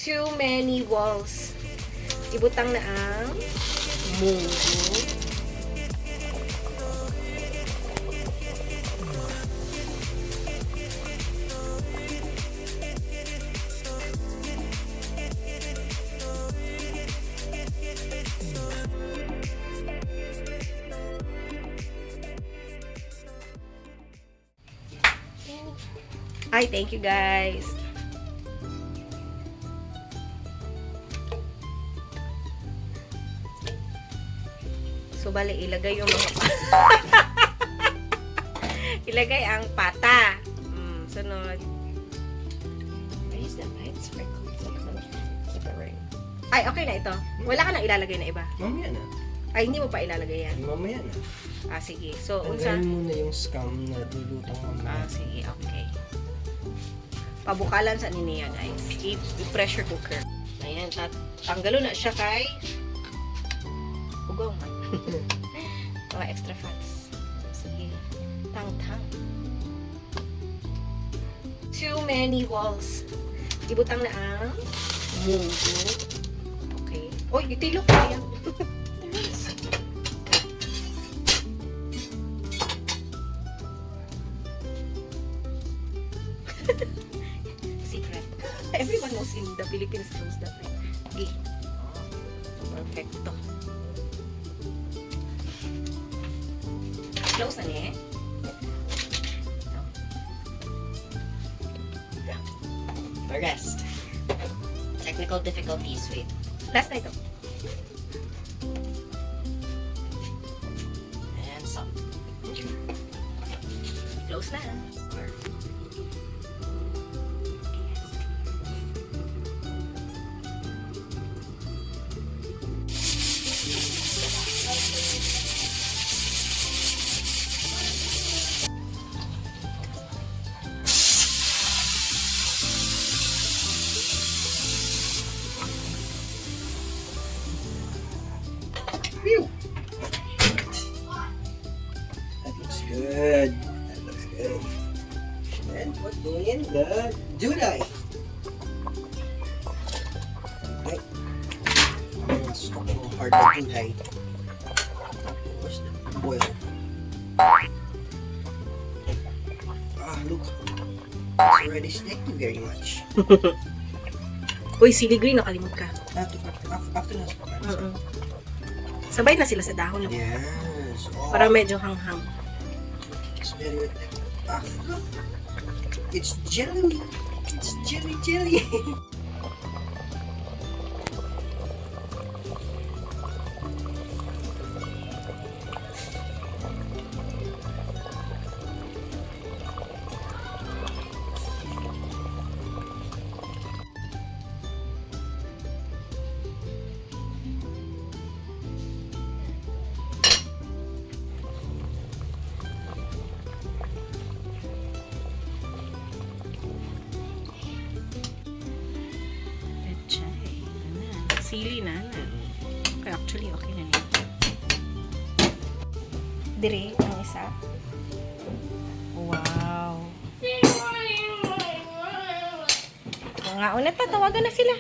Too many walls. Ibutang na ang munggo. Ay, thank you guys. So, bali, ilagay yung mga ilagay ang pata. Sunod. Ay, okay na ito. Wala ka na ilalagay na iba. Mamaya na. Ay, hindi mo pa ilalagay yan. Mamaya na. Ah, sige. So, unsa? Tanggalin mo na yung scam na lulutang mamaya. Ah, sige. Okay. Pabukalan sa niya, guys. I-pressure cooker. Ayan. Tanggalo na siya kay ugong. Mga extra fats. Sige. Tang-tang. Too many walls. Ibutang na ang munggo. Okay. Oy, itilok ko yan. Secret. Everyone knows in the Philippines knows that. Okay. Perfecto. Close na niya. The rest. Technical difficulties, wait. Last na ito. And salt. Close na. Phew! That looks good. That looks good. And we're doing the July. Okay. Mas hard na July. Tapos boil. Look. It's already sticky very much. Uy, sili green, nakalimot ka. After na. Sabay na sila sa dahon. Yes. Oh, Para medyo hanghang. it's very look. It's jelly. It's jelly. Sili na. Okay, actually, okay na niya. Dire, ang isa. Wow. Mga ulit pa, tawagan na sila.